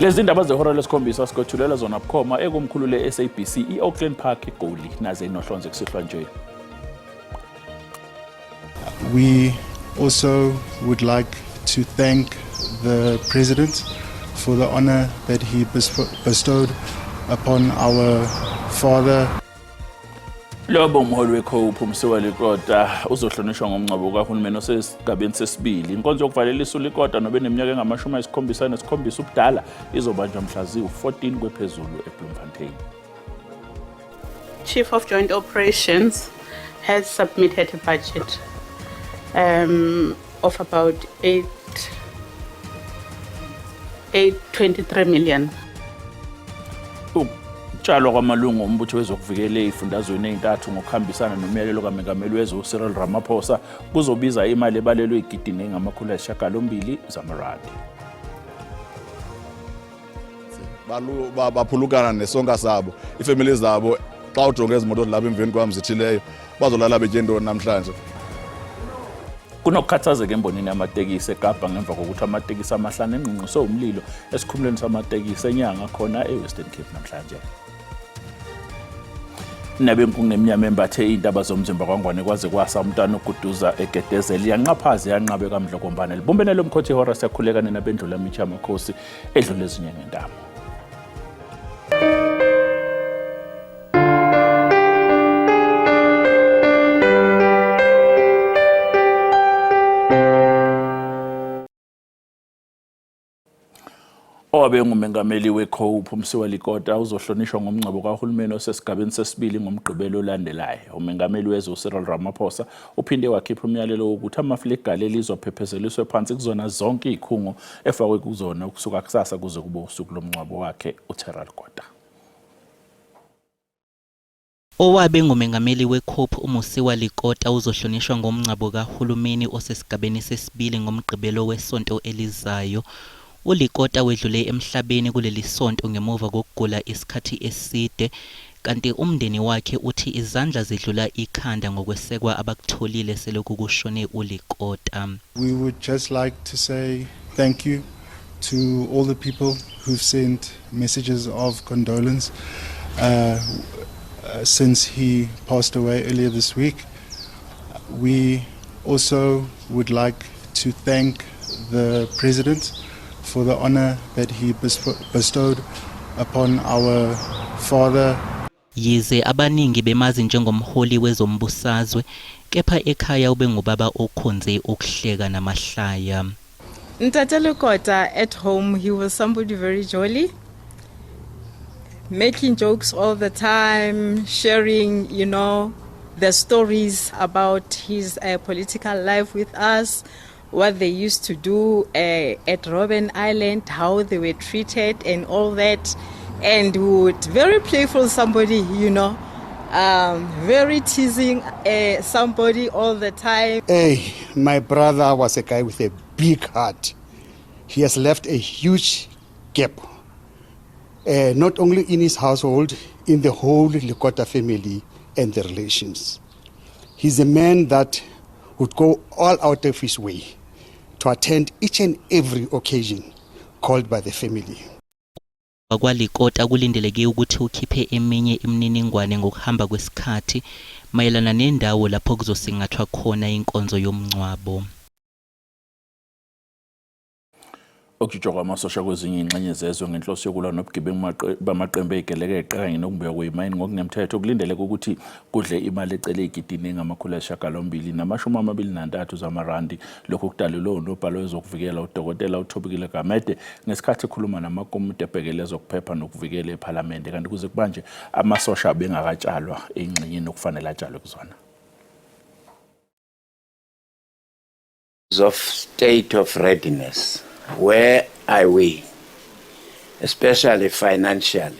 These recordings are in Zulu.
Lezi ndaba zehora lesikhombisa sikwethulela zona bukhoma ekomkhulu le-SABC i-Auckland Park eGoli naze inohlonze kusihlwa nje. We also would like to thank the President for the honor that he bestowed upon our father. Lobo umholi weCOPE uMsiwa Likota uzohlonishwa ngomngcwabo kahulumeni osesigabeni sesibili. Inkonzo yokuvalelisa uLikota nobeneminyaka engama-77 ubudala izobanjwa mhla zi-14 kwephezulu eBloemfontein. Chief of Joint Operations has submitted a budget of about 823 million. Tshalwa kwamalungu ombutho wezokuvikela ezifundazweni ezintathu ngokuhambisana nomyalelo kaMengameli wezwe uCyril Ramaphosa kuzobiza imali ebalelwe igidini engama-800 zamarandi. Baphulukana nesonka sabo, ifamily zabo xa ujonge izimoto lapha emveni kwami zithileyo bazolala betyendoni namhlanje. Kunokukhathazeka embonini yamatekisi eKapa ngemva kokuthi amatekisi amahlanu enqunqiswe umlilo esikhumulweni samatekisi enyanga khona eWestern Cape namhlanje. Nabenkulu nemnyama embathe indaba zomzimba kwangwane kwaze kwasa umntwana uGuduza eGedezeli yanqaphaza yanqabe kaMdlokombane libumbene lomkhothi ihora siyakhulekana nabendlula mithi yamakhosi edlule ezinye ngendaba. Owabe ngumengameli weCOPE uMsiwa Likota uzohlonishwa ngomngcwabo kahulumeni osesigabeni sesibili ngomgqibelo olandelayo. Umengameli wezwe uCyril Ramaphosa uphinde wakhipha umyalelo wokuthi amaflegi alelizwe aphephezeliswe phansi kuzona zonke izikhungo efakwe kuzona ukusuka kusasa kuze kube usuku lomngcwabo wakhe uTerra Likota. Owabe ngumengameli weCOPE uMsiwa Likota uzohlonishwa ngomngcwabo kahulumeni osesigabeni sesibili ngomgqibelo wesonto elizayo. uLikota wedlule emhlabeni kuleli sonto ngemuva kokugula isikhathi eside kanti umndeni wakhe uthi izandla zidlula ikhanda ngokwesekwa abakutholile selokhu kushone uLikota. We would just like to say thank you to all the people who've sent messages of condolence since he passed away earlier this week. We also would like to thank the President for the honor that he bestowed upon our father. Yize abaningi bemazi njengomholi wezombusazwe kepha ekhaya ube ngubaba okhonze ukuhleka namahlaya. Ntate Likota at home, he was somebody very jolly, making jokes all the time, sharing, the stories about his political life with us, what they used to do at Robben Island, how they were treated and all that. And very playful somebody, very teasing somebody all the time. Hey, my brother was a guy with a big heart. He has left a huge gap, not only in his household, in the whole Likota family and the relations. He's a man that would go all out of his way to attend each and every occasion called by the family. KwaLikota kulindeleke ukuthi ukhiphe eminye imininingwane ngokuhamba kwesikhathi mayelana nendawo lapho kuzosingathwa khona inkonzo yomngcwabo. Ukujijwa kwamasosha kwezinye ingxenye zezwe ngenhloso yokulwa nobugebengu bamaqembu ezigelekeke kanye nokubuya kwezimayini ngokunemthetho kulindeleke ukuthi kudle imali ecele igidini engama-923 zamarandi. Lokhu kudalulwe unobhala wezokuvikela uDokotela uThobekile Gamede ngesikhathi ekhuluma namakomiti abhekele ezokuphepha nokuvikela ePhalamende kanti kuze kubanje amasosha bengakatshalwa engxenyeni okufanele atshalwe kuzona. Of state of readiness. Where are we, especially financially?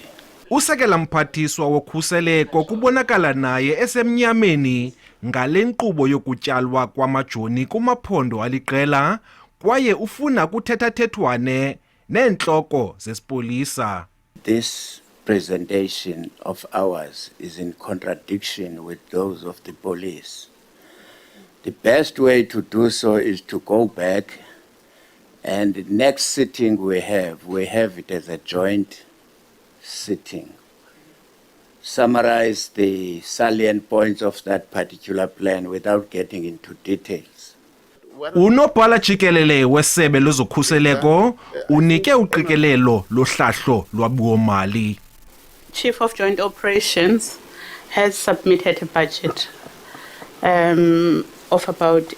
Usekela mphathiswa wokhuseleko kubonakala naye esemnyameni ngale nkqubo yokutyalwa kwamajoni kumaphondo aliqela kwaye ufuna kuthethathethwane neentloko zesipolisa. This presentation of ours is in contradiction with those of the police. The best way to do so is to go back And the next sitting we have it as a joint sitting. Summarize the salient points of that particular plan without getting into details. Unobhala jikelele wesebe lezokhuseleko unike uqikelelo lohlahlo lwabiwomali. Chief of Joint Operations has submitted a budget of about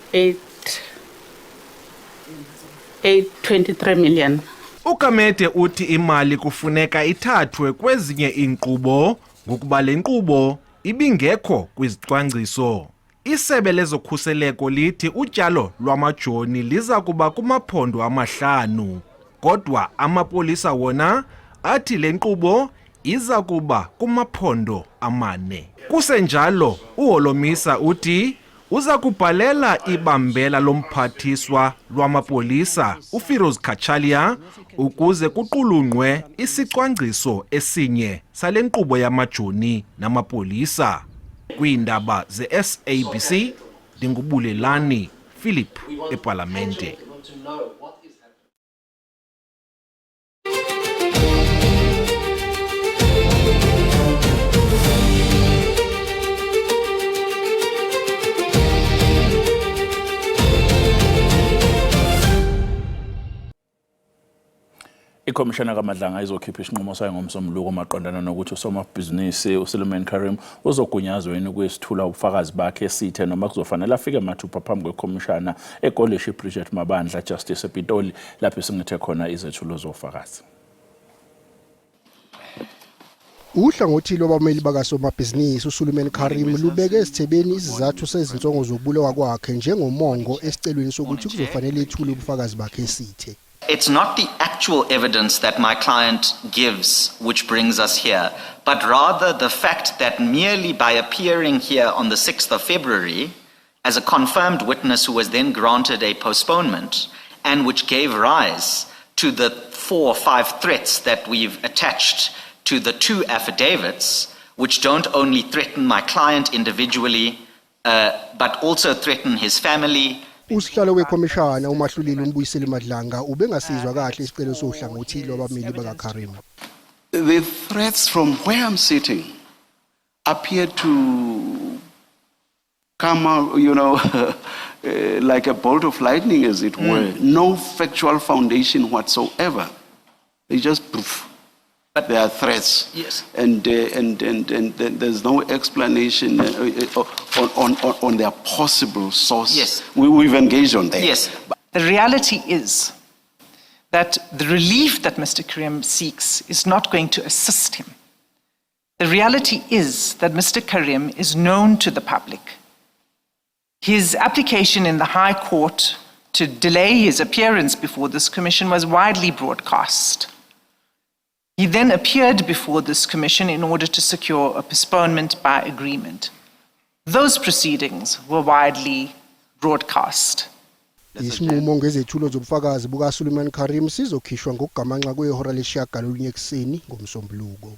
823 million. Ukamete uthi imali kufuneka ithathwe kwezinye inkqubo ngokuba le nkqubo ibingekho kwizicwangciso. Isebe lezokhuseleko lithi utyalo lwamajoni liza kuba kumaphondo 5, kodwa amapolisa wona athi le nkqubo iza kuba kumaphondo 4. Kusenjalo uHolomisa uthi uza kubhalela ibambela lomphathiswa lwamapolisa uFiroz Kachalia ukuze kuqulunqwe isicwangciso esinye sale nkqubo yamajoni namapolisa. Kwiindaba ze-SABC ndingubulelani Philip eParlamente. Ikhomishana kaMadlanga izokhipha isinqumo sayo ngomsombuluko maqondana nokuthi usomabhizinisi uSuleiman Karim uzogunyazwa yini ukuyisithula ubufakazi bakhe esithe noma kuzofanele afike mathupha phambi kwekhomishana eGoleshi Bridget Mabandla Justice ePitoli lapho singethe khona izethulo zofakazi. Uhlangothi lwabameli bakasomabhizinisi uSuleiman Karim lubeke esithebeni izizathu sezinsongo zokubulewa kwakhe njengomongo esicelweni sokuthi kuzofanele ethule ubufakazi bakhe esithe. It's not the actual evidence that my client gives which brings us here, but rather the fact that merely by appearing here on the 6th of February as a confirmed witness who was then granted a postponement and which gave rise to the 4 or 5 threats that we've attached to the 2 affidavits, which don't only threaten my client individually, but also threaten his family. Usihlalo wekhomishana uMahlulile uMbuyiseli Madlanga ubengasizwa kahle isicelo sohlangothi lwabameli bakaKarim. The threats from where I'm sitting appear to come out, like a bolt of lightning, as it were. No factual foundation whatsoever. They just proof. But there are threats, yes, and there's no explanation on their possible source. Yes, we've engaged on that. Yes, the reality is that the relief that Mr. Karim seeks is not going to assist him. The reality is that Mr. Karim is known to the public. His application in the High Court to delay his appearance before this commission was widely broadcast. He then appeared before this commission in order to secure a postponement by agreement. Those proceedings were widely broadcast. Isinqumo ngezethulo zobufakazi bukaSuleiman Karim sizokhishwa ngokugamanxa kwehora lesishagalolunye ekuseni ngomsombuluko.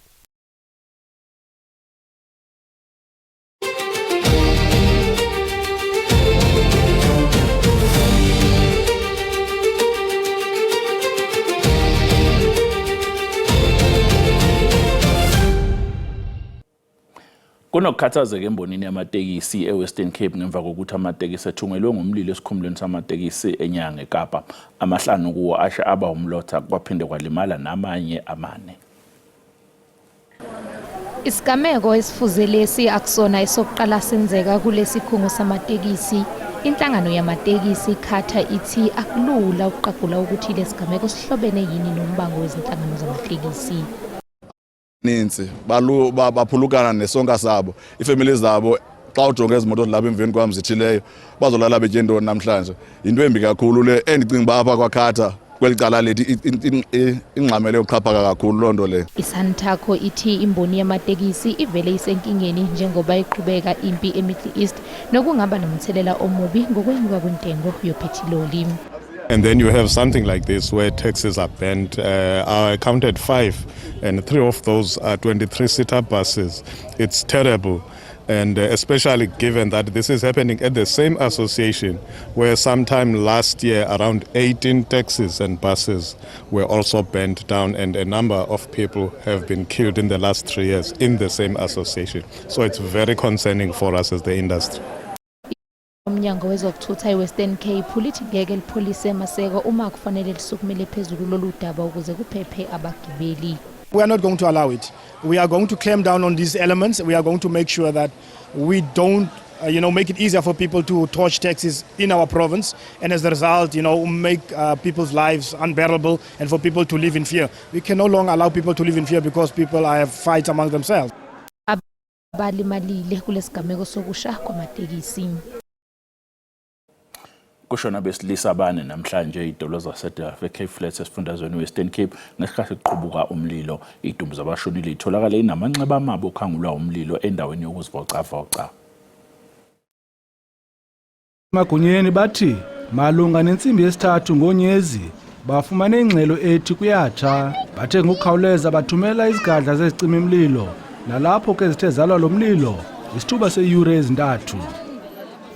Kunokukhathazeka embonini yamatekisi eWestern Cape ngemva kokuthi amatekisi ethungelwe ngomlilo esikhumulweni samatekisi eNyanga eKapa. Amahlanu kuwo asha aba umlotha kwaphinde kwalimala namanye 4. Isigameko esifuzelesi akusona isokuqala senzeka kulesi khungo samatekisi. Inhlangano yamatekisi khatha ithi akulula ukuqagula ukuthi lesigameko sihlobene yini nombango wezinhlangano zamatekisi. Ninzi baphulukana nesonka sabo ifamily zabo xa ujonga izimoto lapha emveni kwami zithileyo bazolala betyendoni namhlanje into embi kakhulu le endicinga ba apha kwakhatha kwelicala lethi ingxamele yokuxhaphaka kakhulu lonto le. Isantako ithi imboni yamatekisi ivele isenkingeni njengoba iqhubeka impi eMiddle East nokungaba nomthelela omubi ngokwenyuka kwentengo yophethiloli. And then you have something like this where taxis are banned. I counted 5, and 3 of those are 23-seater buses. It's terrible. And especially given that this is happening at the same association where sometime last year around 18 taxis and buses were also burnt down, and a number of people have been killed in the last 3 years in the same association. So it's very concerning for us as the industry. Umnyango wezokuthutha eWestern Cape ulithi ngeke lipholise eMaseko uma kufanele lisukumele phezulu lolu daba ukuze kuphephe abagibeli. We are not going to allow it. We are going to clamp down on these elements. We are going to make sure that we don't, make it easier for people to torch taxis in our province, and as a result, make people's lives unbearable and for people to live in fear. We can no longer allow people to live in fear because people have fights among themselves. Abalimalile kulesigameko sokusha kwamatekisi. Kushona besilisa abane namhlanje idolo zaseDelfa Cape Flats esifundazweni Western Cape ngesikhathi kuqubuka umlilo. Idumbu zabashonile itholakala inamanxeba amabo okhangulwa umlilo endaweni yokuzivocavoca. Magunyeni bathi malunga nensimbi yesithathu ngonyezi bafumana ingxelo ethi kuyatsha, bathe ngokukhawuleza bathumela izigadla zezicima imlilo, nalapho ke zithe zalwa lo mlilo isithuba seyure ezintathu.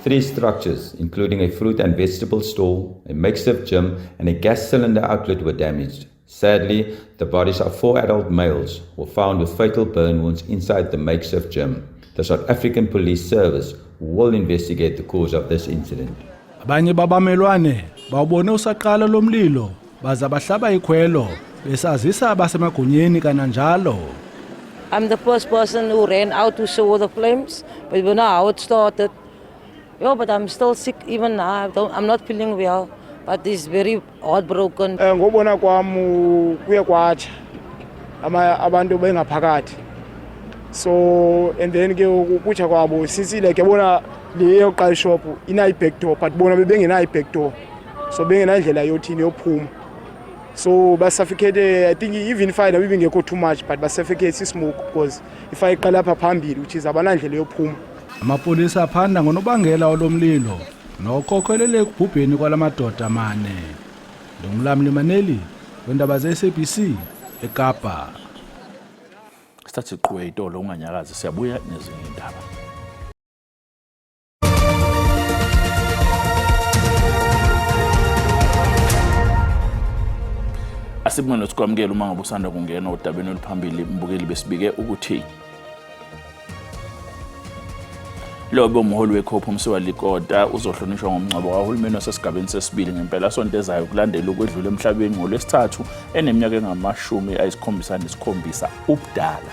3 structures, including a fruit and vegetable store, a makeshift gym, and a gas cylinder outlet were damaged. Sadly, the bodies of 4 adult males were found with fatal burn wounds inside the makeshift gym. The South African Police Service will investigate the cause of this incident. Abanye babamelwane bawubone usaqala lo mlilo baza bahlaba ikhwelo besazisa abasemagunyeni kananjalo. I'm the first person who ran out to show the flames, but we know how it started. But I'm still sick even now. I'm not feeling well, but it's very heartbroken. Ngobona kwami kuye kwatsha abantu bengaphakathi. So and then ke ukutsha kwabo sisile ke bona leyo qala shop ina back door, but bona bebengena back door. So bengenandlela yothini yophuma. So basuffocate, I think even fire bebengekho too much, but basuffocate smoke because if I qala lapha phambili which is abanandlela yophuma. Amapolisa aphanda ngonobangela olomlilo nokhokhelele ekubhubheni kwalamadoda amane. Ndumlamli Maneli wendaba ze-SABC eKapa. Sithathe iqhwe itolo unganyakazi siyabuya nezinye indaba. Asibona sikwamukela uma ngabe usanda kungena odabeni oluphambili mbukeli besibike ukuthi Lobo umholi weCOPE uMsiwa Likota uzohlonishwa ngomncwabo kahulumeni wasesigabeni sesibili ngempela sonto ezayo kulandela ukwedlula emhlabeni ngolwesithathu eneminyaka engama-77 ubudala.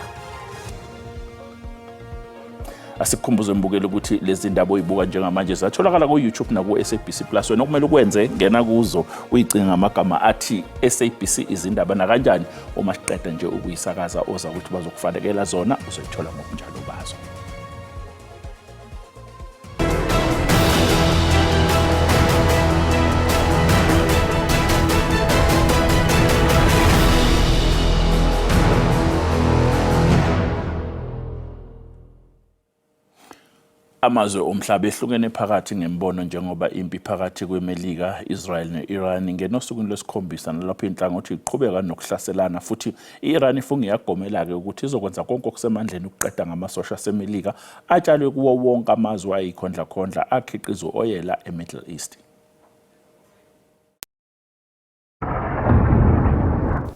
Asikhumbuze mbukeli ukuthi lezi ndaba oyibuka njengamanje zatholakala ku-YouTube naku-SABC Plus. Wena okumele ukwenze ngena kuzo uyicinga ngamagama athi SABC izindaba nakanjani uma siqeda nje ukuyisakaza oza ukuthi bazokufanekela zona uzoyithola ngobunjalo bazo. Amazwe omhlaba ehlukene phakathi ngembono njengoba impi phakathi kweMelika, Israel ne-Iran ngenosukwini lwesikhombisa nalapho inhlangothi iqhubeka nokuhlaselana futhi i-Iran ifunga iyagomela-ke ukuthi izokwenza konke okusemandleni ukuqeda ngamasosha aseMelika atshalwe kuwo wonke amazwe ayikhondlakhondla akhiqiza u-oyela eMiddle East.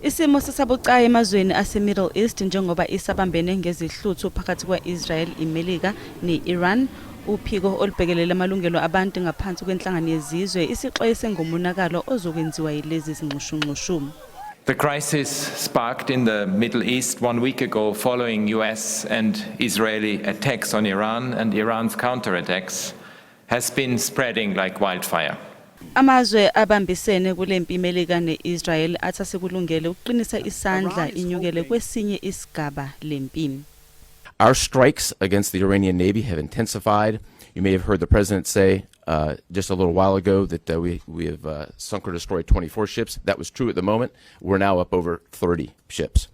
Isimo sisabucayi emazweni ase-Middle East njengoba isabambene ngezihluthu phakathi kwa-Israel, iMelika ne-Iran. Uphiko olubhekelela amalungelo abantu ngaphansi kwenhlangano yezizwe isixwayise ngomonakalo ozokwenziwa yilezi zinxushunxushu. The crisis sparked in the Middle East 1 week ago following US and Israeli attacks on Iran and Iran's counterattacks has been spreading like wildfire. Amazwe abambisene kulempi iMelika ne-Israel athase kulungele ukuqinisa isandla inyukele kwesinye isigaba lempi. Our strikes against the Iranian Navy have intensified. You may have heard the president say just a little while ago that we have sunk or destroyed 24 ships. That was true at the moment. We're now up over 30 ships.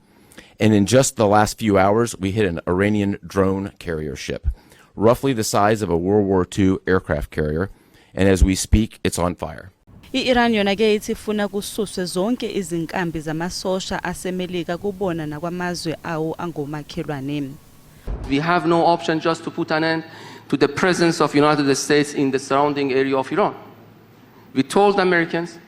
And in just the last few hours, we hit an Iranian drone carrier ship, roughly the size of a World War II aircraft carrier. And as we speak, it's on fire. I-Iran yona ke ithi ifuna kususwe zonke izinkambi zamasosha aseMelika kubona nakwamazwe awo angomakhelwane. We have no option just to put an end to the presence of United States in the surrounding area of Iran. We told Americans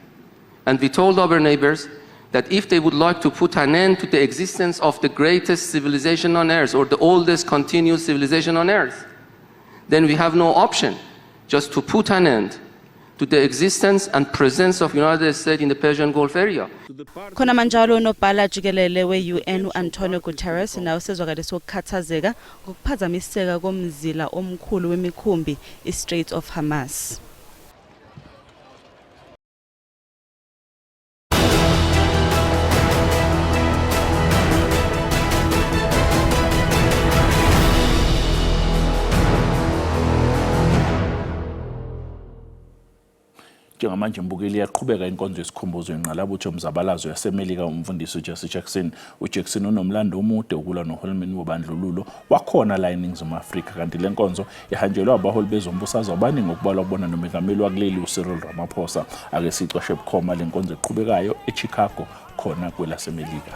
and we told our neighbors that if they would like to put an end to the existence of the greatest civilization on earth or the oldest continuous civilization on earth, then we have no option just to put an end to the existence and presence of United States in the Persian Gulf area. Khona manjalo unobhala jikelele we-UN u-Antonio Guterres nawe sezwakalise ukukhathazeka ngokuphazamiseka komzila omkhulu wemikhumbi i-Strait of Hormuz. Njengamanje mbukeli yaqhubeka inkonzo yesikhumbuzo yenqalabutho yomzabalazo yaseMelika umfundisi uJesse Jackson. uJackson unomlando omude ukulwa nohulumeni wobandlululo wakhona la eNingizimu Afrika, kanti le nkonzo ihanjelwe abaholi bezombusazwe abaningi okubalwa kubona nomengameli wakuleli uCyril Ramaphosa. Ake sicoshe bukhoma le nkonzo eqhubekayo eChicago khona kwelaseMelika.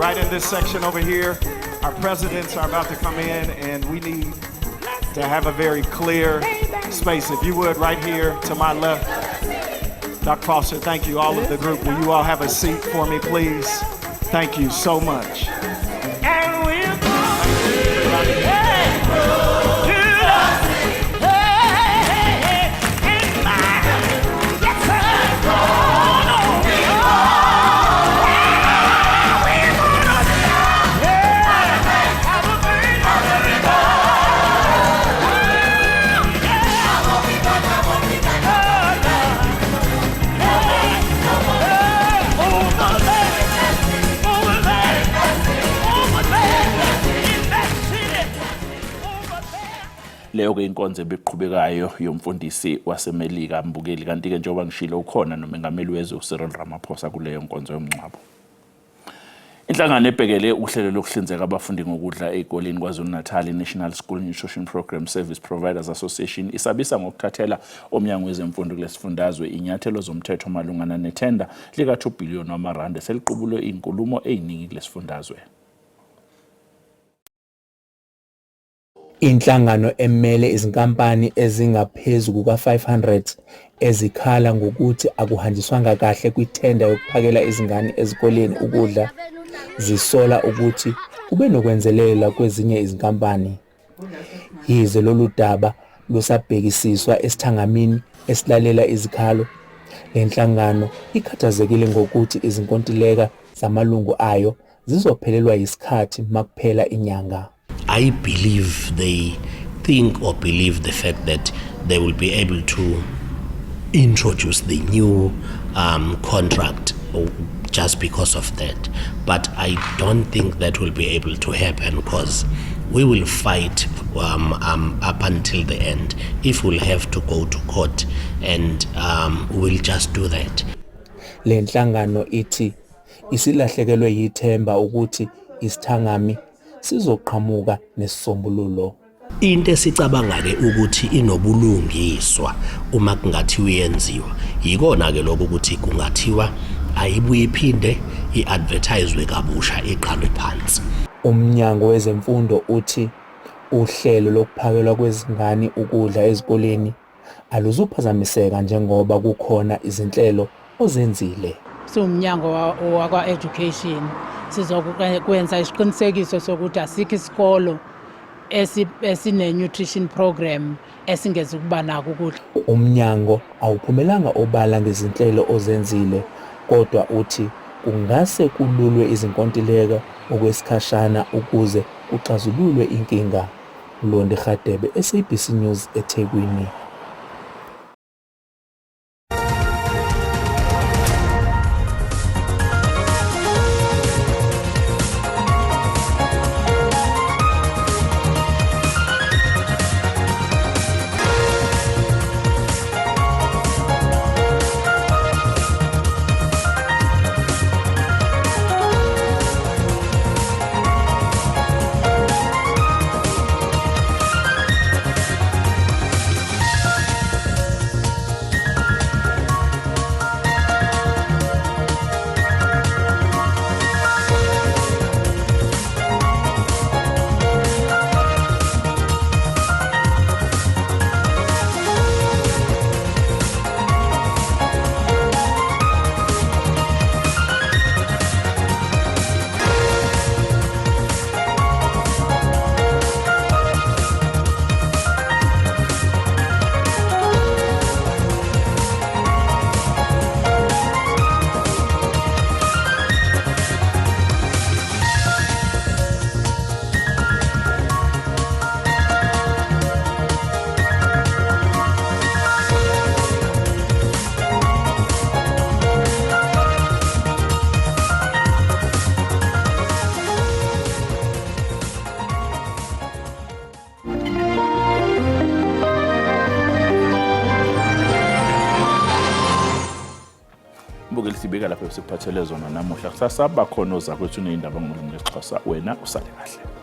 Right in this section over here, our presidents are about to come in and we need to have a very clear space. If you would, right here to my left. Dr. Foster, thank you, all of the group. Will you all have a seat for me, please? Thank you so much. Leyo ke inkonzo ebiqhubekayo yomfundisi waseMelika mbukeli, kanti ke njengoba ngishilo ukhona nomengameli wezwe uCyril Ramaphosa kuleyo nkonzo yomngcwabo. Inhlangano ebhekele uhlelo lokuhlinzeka abafundi ngokudla ezikoleni KwaZulu-Natal National School Nutrition Program Service Providers Association isabisa ngokuthathela omnyango wezemfundo kulesifundazwe inyathelo zomthetho malungana nethenda lika 2 billion wamarandi seliqubulwe inkulumo eziningi kulesifundazwe. Inhlangano emele izinkampani ezingaphezulu kuka-500 ezikhala ngokuthi akuhanjiswanga kahle kwithenda yokuphakela izingane ezikoleni ukudla zisola ukuthi kube nokwenzelela kwezinye izinkampani. Yize lolu daba lusabhekisiswa esithangamini esilalela izikhalo, le nhlangano ikhathazekile ngokuthi izinkontileka zamalungu ayo zizophelelwa yisikhathi makuphela inyanga. I believe they think or believe the fact that they will be able to introduce the new contract just because of that. But I don't think that will be able to happen because we will fight up until the end. If we'll have to go to court and we'll just do that. Le nhlangano ithi isilahlekelwe yithemba ukuthi isithangami sizoqhamuka nesisombululo. Into esicabanga ke ukuthi inobulungiswa uma kungathi uyenziwa. Yikona ke lokho ukuthi kungathiwa ayibuye iphinde iadvertisewe kabusha iqalwe phansi. Umnyango wezemfundo uthi uhlelo lokuphakelwa kwezingane ukudla ezikoleni aluzuphazamiseka njengoba kukhona izinhlelo ozenzile. Umnyango wakwa education sizokwenza isiqinisekiso sokuthi asikho isikolo esine nutrition program esingeze kuba nako ukudla. Umnyango awuphumelanga obala ngezinhlelo ozenzile, kodwa uthi kungase kululwe izinkontileka okwesikhashana ukuze kuxazululwe inkinga. Londi Khadebe, SABC News, eThekwini. ke lapho sikuphathele zona namuhla. Kusasa bakhona ozakwethu neindaba ngolimi lwesiXhosa. Wena usale kahle.